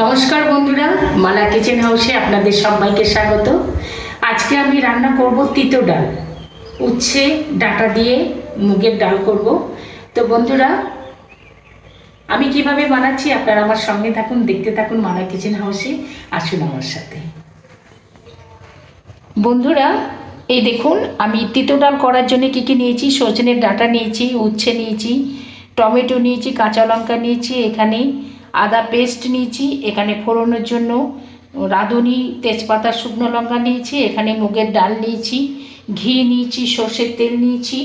নমস্কার বন্ধুরা, মালা কিচেন হাউসে আপনাদের সবাইকে স্বাগত। আজকে আমি রান্না করব তিতো ডাল, উচ্ছে ডাঁটা দিয়ে মুগের ডাল করব। তো বন্ধুরা, আমি কিভাবে বানাচ্ছি আপনারা আমার সঙ্গে থাকুন, দেখতে থাকুন মালা কিচেন হাউসে। আসুন আমার সাথে। বন্ধুরা, এই দেখুন আমি তিতো ডাল করার জন্য কী কী নিয়েছি। সজনের ডাঁটা নিয়েছি, উচ্ছে নিয়েছি, টমেটো নিয়েছি, কাঁচা লঙ্কা নিয়েছি, এখানে আদা পেস্ট নিয়েছি, এখানে ফোড়নের জন্য রাঁধুনি, তেজপাতা, শুকনো লঙ্কা নিয়েছি, এখানে মুগের ডাল নিয়েছি, ঘি নিয়েছি, সর্ষের তেল নিয়েছি,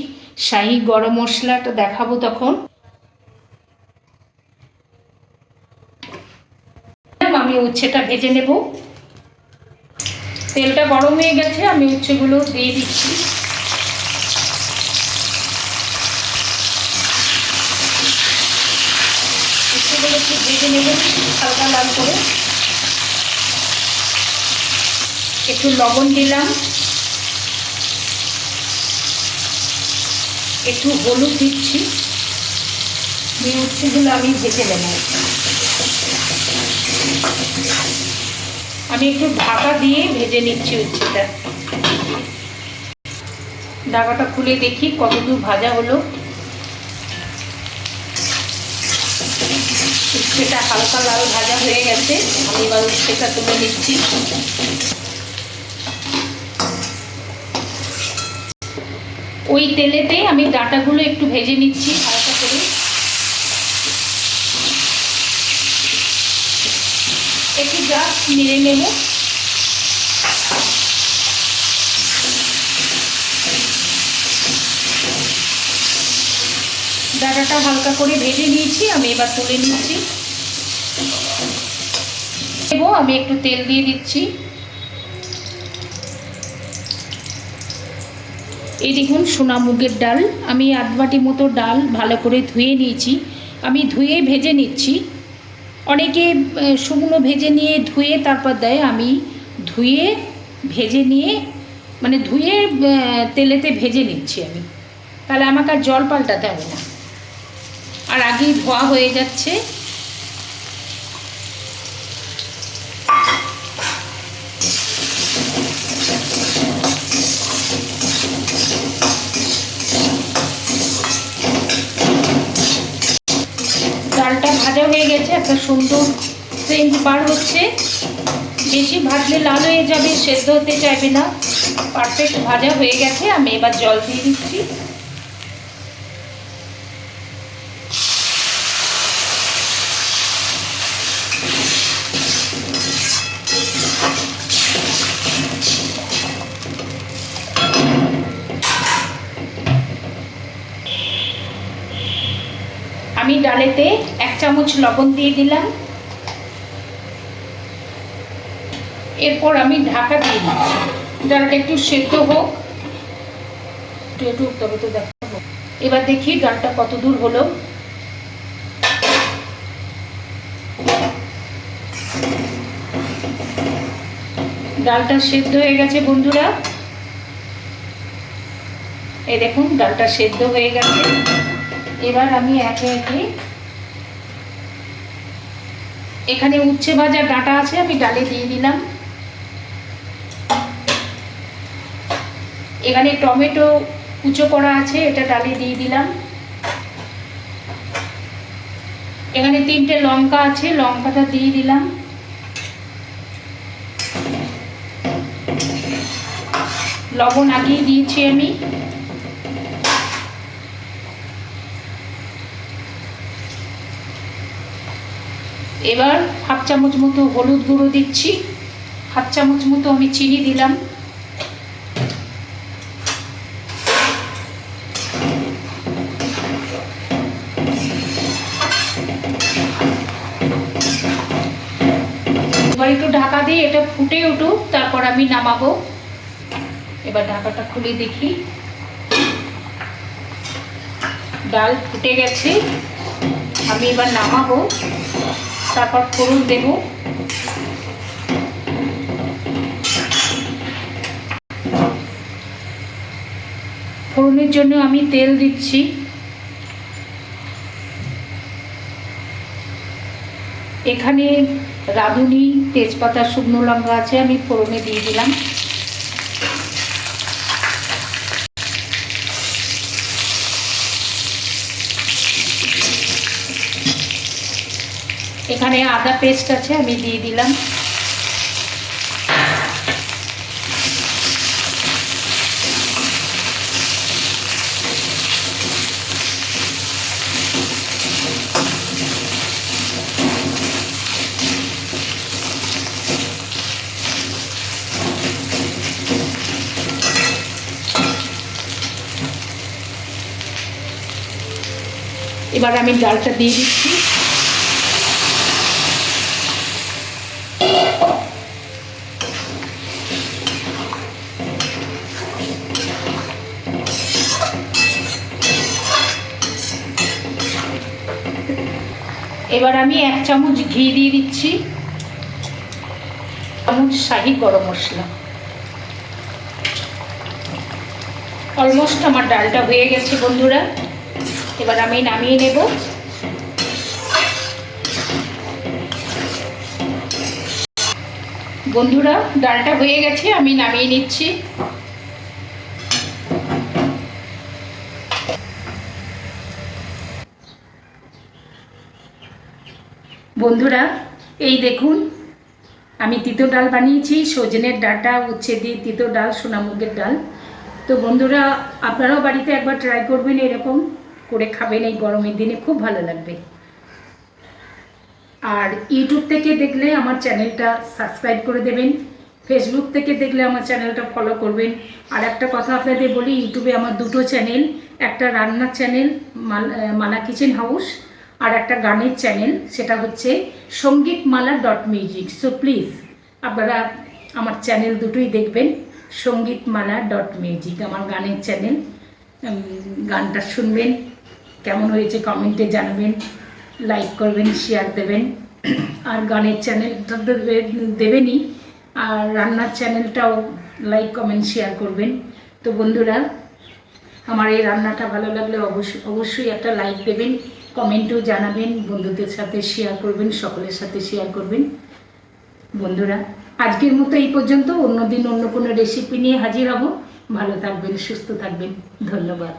শাহি গরম মশলাটা দেখাবো তখন। আমি উচ্ছেটা ভেজে নেব। তেলটা গরম হয়ে গেছে, আমি উচ্ছেগুলো দিয়ে দিচ্ছি। উচ্ছেগুলো একটু ভেজে নেব হালকা লাল করে। একটু লবণ দিলাম, একটু হলুদ দিচ্ছি। এই উচ্ছেগুলো আমি ভেজে নেব। আমি একটু ঢাকা দিয়ে ভেজে নিচ্ছি উচ্ছেটা। ঢাকাটা খুলে দেখি কতদূর ভাজা হলো। উচ্ছেটা হালকা লাল ভাজা হয়ে গেছে, আমি এবার উচ্ছেটা তুলে নিচ্ছি। ওই তেলেতে আমি ডাঁটাগুলো একটু ভেজে নিচ্ছি হালকা করে। একটু জাস্ট নেড়ে নেব। ডাঁটাটা হালকা করে ভেজে নিয়েছি, আমি এবার তুলে নিচ্ছি। আমি একটু তেল দিয়ে দিচ্ছি। এই দেখুন সোনা মুগের ডাল, আমি আধ বাটি মতো ডাল ভালো করে ধুয়ে নিয়েছি। আমি ধুয়ে ভেজে নিচ্ছি। অনেকে শুকনো ভেজে নিয়ে ধুয়ে তারপর দেয়, আমি ধুয়ে ভেজে নিয়ে মানে ধুয়ে তেলেতে ভেজে নিচ্ছি আমি, তাহলে আমাকে আর জল পাল্টাতে হবে না, আর আগেই ধোয়া হয়ে যাচ্ছে। ডালটা ভাজা হয়ে গেছে, একটা সুন্দর সেন্ট বার হচ্ছে। বেশি ভাজলে লাল হয়ে যাবে, সেদ্ধ হতে চাইবে না। পারফেক্ট ভাজা হয়ে গেছে, আমি এবার জল দিয়ে দিচ্ছি। আমি ডালেতে 1 চামচ লবণ দিয়ে দিলাম। এরপর আমি ঢাকা দিয়ে দিচ্ছি। ডালটা একটু সেদ্ধ হোক, একটু তবে তো দেখাবো। এবার দেখি ডালটা কত দূর হলো। ডালটা সেদ্ধ হয়ে গেছে বন্ধুরা, এই দেখুন ডালটা সেদ্ধ হয়ে গেছে। এবার আমি একে একে এখানে উচ্ছে ভাজা ডাঁটা আছে, আমি ডালে দিয়ে দিলাম। এখানে টমেটো কুচো করা আছে, এটা ডালে দিয়ে দিলাম। এখানে 3টে লঙ্কা আছে, লঙ্কাটা দিয়ে দিলাম। লবণ আগেই দিয়েছি আমি। এবার 1/2 চামচ মতো হলুদ গুঁড়ো দিচ্ছি, 1/2 চামচ মতো আমি চিনি দিলাম। এবার একটু ঢাকা দিয়ে এটা ফুটে উঠুক, তারপর আমি নামাবো। এবার ঢাকাটা খুলে দেখি, ডাল ফুটে গেছে। আমি এবার নামাবো, তারপর ফোড়ন দেব। ফোড়নের জন্য আমি তেল দিচ্ছি। এখানে রাঁধুনি, তেজপাতা, শুকনো লঙ্কা আছে, আমি ফোড়নে দিয়ে দিলাম। এখানে আদা পেস্ট আছে, আমি দিয়ে দিলাম। এবার আমি ডালটা দিয়ে দিচ্ছি। এবার আমি 1 চামচ ঘি দিয়ে দিচ্ছি, চামচ শাহি গরম মশলা। অলমোস্ট আমার ডালটা হয়ে গেছে বন্ধুরা, এবার আমি নামিয়ে নেব। বন্ধুরা ডালটা হয়ে গেছে, আমি নামিয়ে নিচ্ছি। বন্ধুরা এই দেখুন, আমি তিতো ডাল বানিয়েছি, সজনের ডাঁটা, উচ্ছে দিয়ে তিতো ডাল, সোনামুগের ডাল। তো বন্ধুরা আপনারাও বাড়িতে একবার ট্রাই করবেন, এরকম করে খাবেন এই গরমের দিনে, খুব ভালো লাগবে। আর ইউটিউব থেকে দেখলে আমার চ্যানেলটা সাবস্ক্রাইব করে দেবেন, ফেসবুক থেকে দেখলে আমার চ্যানেলটা ফলো করবেন। আর একটা কথা আপনাদের বলি, ইউটিউবে আমার 2টো চ্যানেল, একটা রান্নার চ্যানেল মালা কিচেন হাউস, আর একটা গানের চ্যানেল, সেটা হচ্ছে সঙ্গীতমালা.মিউজিক। সো প্লিজ আপনারা আমার চ্যানেল দুটোই দেখবেন, সঙ্গীতমালা.মিউজিক আমার গানের চ্যানেল। গানটা শুনবেন, কেমন হয়েছে কমেন্টে জানাবেন, লাইক করবেন, শেয়ার দেবেন। আর গানের চ্যানেলটা দেবেনই, আর রান্নার চ্যানেলটাও লাইক, কমেন্ট, শেয়ার করবেন। তো বন্ধুরা আমার এই রান্নাটা ভালো লাগলে অবশ্যই একটা লাইক দেবেন, কমেন্টেও জানাবেন, বন্ধুদের সাথে শেয়ার করবেন, সকলের সাথে শেয়ার করবেন। বন্ধুরা আজকের মতো এই পর্যন্ত, অন্যদিন অন্য কোনো রেসিপি নিয়ে হাজির হব। ভালো থাকবেন, সুস্থ থাকবেন, ধন্যবাদ।